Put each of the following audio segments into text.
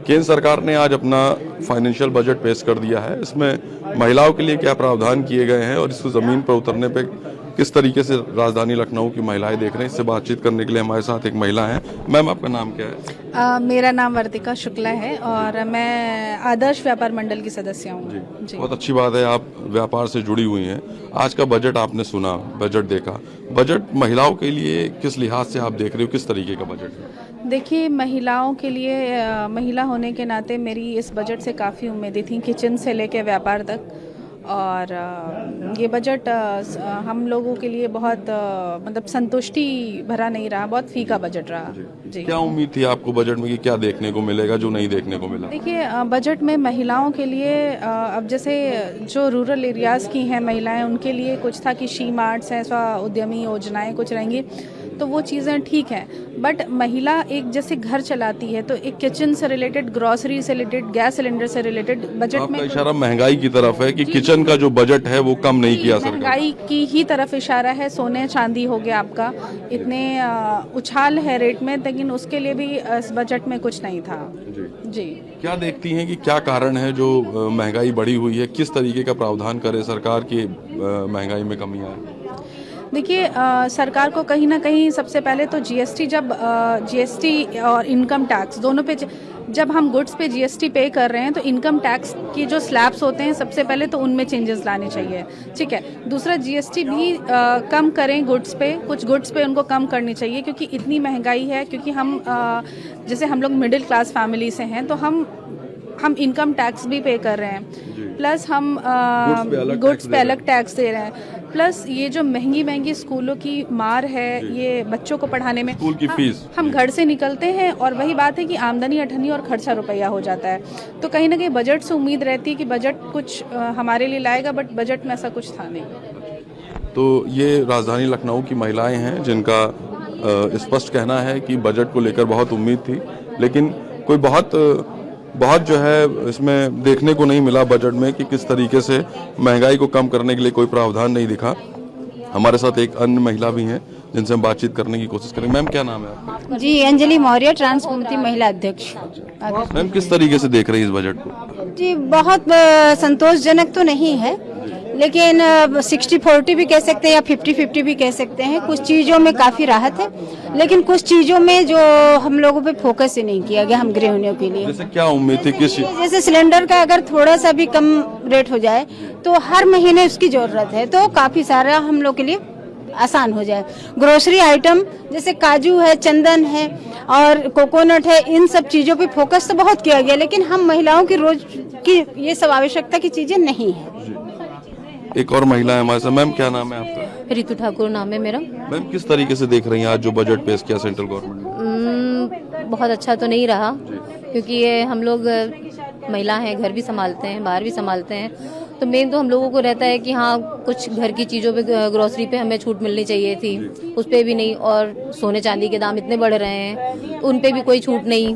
केंद्र सरकार ने आज अपना फाइनेंशियल बजट पेश कर दिया है। इसमें महिलाओं के लिए क्या प्रावधान किए गए हैं और इसको ज़मीन पर उतरने पे किस तरीके से राजधानी लखनऊ की महिलाएं देख रहे हैं, इससे बातचीत करने के लिए हमारे साथ एक महिला हैं। मैम, आपका नाम क्या है? मेरा नाम वर्तिका शुक्ला है और मैं आदर्श व्यापार मंडल की सदस्य हूँ। जी, बहुत अच्छी बात है, आप व्यापार से जुड़ी हुई हैं। आज का बजट आपने सुना, बजट देखा। बजट महिलाओं के लिए किस लिहाज से आप देख रहे हो, किस तरीके का बजट है? देखिए, महिलाओं के लिए, महिला होने के नाते मेरी इस बजट से काफ़ी उम्मीदें थी, किचन से लेके व्यापार तक। और ये बजट हम लोगों के लिए बहुत मतलब संतुष्टि भरा नहीं रहा, बहुत फीका बजट रहा। जी, क्या उम्मीद थी आपको बजट में कि क्या देखने को मिलेगा जो नहीं देखने को मिला? देखिए, बजट में महिलाओं के लिए अब जैसे जो रूरल एरियाज़ की हैं महिलाएं, उनके लिए कुछ था कि शी मार्ट्स हैं, स्व उद्यमी योजनाएं कुछ रहेंगी, तो वो चीज़ें ठीक हैं। बट महिला एक जैसे घर चलाती है, तो एक किचन से रिलेटेड, ग्रॉसरी से रिलेटेड, गैस सिलेंडर से रिलेटेड बजट में इशारा महंगाई की तरफ है कि किचन का जो बजट है वो कम नहीं किया सरकार। महंगाई की ही तरफ इशारा है। सोने चांदी हो गया आपका, इतने उछाल है रेट में, लेकिन उसके लिए भी इस बजट में कुछ नहीं था। जी, क्या देखती हैं कि क्या कारण है जो महंगाई बढ़ी हुई है, किस तरीके का प्रावधान करे सरकार की महंगाई में कमी आए? देखिए, सरकार को कहीं ना कहीं सबसे पहले तो जीएसटी, जब जीएसटी और इनकम टैक्स दोनों पे, जब हम गुड्स पे जीएसटी पे कर रहे हैं, तो इनकम टैक्स की जो स्लैब्स होते हैं सबसे पहले तो उनमें चेंजेस लाने चाहिए। ठीक है, दूसरा जीएसटी भी कम करें गुड्स पे, कुछ गुड्स पे उनको कम करनी चाहिए, क्योंकि इतनी महंगाई है। क्योंकि हम जैसे हम लोग मिडिल क्लास फैमिली से हैं, तो हम इनकम टैक्स भी पे कर रहे हैं, प्लस हम गुड्स पे अलग टैक्स दे रहे हैं, प्लस ये जो महंगी स्कूलों की मार है, ये बच्चों को पढ़ाने में, स्कूल की फीस, हम घर से निकलते हैं और वही बात है कि आमदनी अठन्नी और खर्चा रुपया हो जाता है। तो कहीं ना कहीं बजट से उम्मीद रहती है कि बजट कुछ हमारे लिए लाएगा, बट बजट में ऐसा कुछ था नहीं। तो ये राजधानी लखनऊ की महिलाएं हैं जिनका स्पष्ट कहना है कि बजट को लेकर बहुत उम्मीद थी, लेकिन कोई बहुत जो है इसमें देखने को नहीं मिला बजट में कि किस तरीके से महंगाई को कम करने के लिए कोई प्रावधान नहीं दिखा। हमारे साथ एक अन्य महिला भी हैं जिनसे हम बातचीत करने की कोशिश करेंगे। मैम, क्या नाम है आपका? जी, अंजलि मौर्य, ट्रांसकोमती महिला अध्यक्ष। मैम, किस तरीके से देख रही है इस बजट को? जी, बहुत संतोषजनक तो नहीं है, लेकिन 60-40 भी कह सकते हैं या 50-50 भी कह सकते हैं। कुछ चीज़ों में काफ़ी राहत है, लेकिन कुछ चीज़ों में जो हम लोगों पे फोकस ही नहीं किया गया, हम गृहिणियों के लिए। जैसे क्या उम्मीद थी, किस जैसे सिलेंडर का अगर थोड़ा सा भी कम रेट हो जाए तो हर महीने उसकी ज़रूरत है, तो काफ़ी सारा हम लोग के लिए आसान हो जाए। ग्रोसरी आइटम जैसे काजू है, चंदन है और कोकोनट है, इन सब चीज़ों पे फोकस तो बहुत किया गया, लेकिन हम महिलाओं की रोज की ये सब आवश्यकता की चीज़ें नहीं है। एक और महिला है हमारे साथ। मैम, क्या नाम है आपका? रितु ठाकुर नाम है मेरा। मैम, किस तरीके से देख रही हैं आज जो बजट पेश किया सेंट्रल गवर्नमेंट ने? बहुत अच्छा तो नहीं रहा, क्योंकि ये हम लोग महिला हैं, घर भी संभालते हैं, बाहर भी संभालते हैं, तो मेन तो हम लोगों को रहता है कि हाँ, कुछ घर की चीज़ों पे, ग्रोसरी पे हमें छूट मिलनी चाहिए थी, उस पे भी नहीं। और सोने चांदी के दाम इतने बढ़ रहे हैं, उन पे भी कोई छूट नहीं।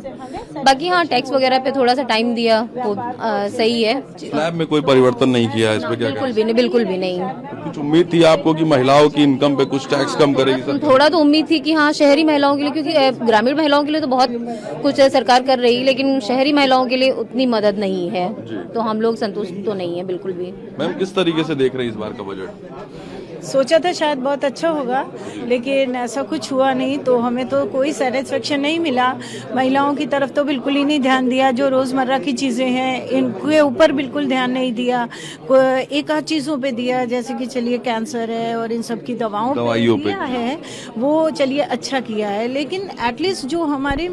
बाकी हाँ, टैक्स वगैरह पे थोड़ा सा टाइम दिया, वो सही है। स्लैब में कोई परिवर्तन नहीं किया है, इस पे क्या? बिल्कुल भी नहीं। कुछ उम्मीद थी आपको कि महिलाओं की इनकम पे कुछ टैक्स कम करेगी सरकार? थोड़ा तो उम्मीद थी कि हाँ, शहरी महिलाओं के लिए, क्योंकि ग्रामीण महिलाओं के लिए तो बहुत कुछ सरकार कर रही, लेकिन शहरी महिलाओं के लिए उतनी मदद नहीं है, तो हम लोग संतुष्ट तो नहीं है बिल्कुल भी। मैम, किस तरीके से देख रही है इस बार का बजट? सोचा था शायद बहुत अच्छा होगा, लेकिन ऐसा कुछ हुआ नहीं, तो हमें तो कोई सेटिस्फेक्शन नहीं मिला। महिलाओं की तरफ तो बिल्कुल ही नहीं ध्यान दिया, जो रोज़मर्रा की चीज़ें हैं इनके ऊपर बिल्कुल ध्यान नहीं दिया। एक आध चीज़ों पे दिया, जैसे कि चलिए कैंसर है और इन सब की दवाइयों पे दिया है, वो चलिए अच्छा किया है, लेकिन एटलीस्ट जो हमारे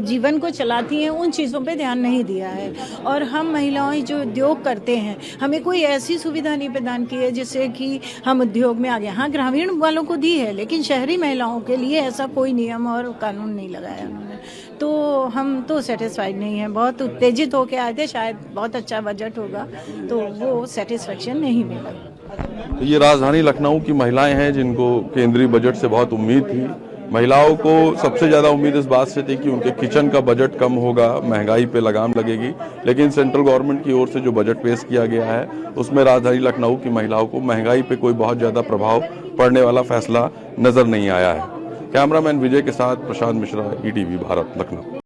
जीवन को चलाती हैं उन चीज़ों पे ध्यान नहीं दिया है। और हम महिलाएं जो उद्योग करते हैं, हमें कोई ऐसी सुविधा नहीं प्रदान की है जिससे कि हम उद्योग में आ गए। हाँ, ग्रामीण वालों को दी है, लेकिन शहरी महिलाओं के लिए ऐसा कोई नियम और कानून नहीं लगाया उन्होंने, तो हम तो सेटिस्फाइड नहीं हैं। बहुत उत्तेजित होके आए थे, शायद बहुत अच्छा बजट होगा, तो वो सेटिस्फेक्शन नहीं मिला। तो ये राजधानी लखनऊ की महिलाएं हैं जिनको केंद्रीय बजट से बहुत उम्मीद थी। महिलाओं को सबसे ज़्यादा उम्मीद इस बात से थी कि उनके किचन का बजट कम होगा, महंगाई पे लगाम लगेगी, लेकिन सेंट्रल गवर्नमेंट की ओर से जो बजट पेश किया गया है उसमें राजधानी लखनऊ की महिलाओं को महंगाई पे कोई बहुत ज़्यादा प्रभाव पड़ने वाला फैसला नज़र नहीं आया है। कैमरामैन विजय के साथ प्रशांत मिश्रा, ईटीवी भारत, लखनऊ।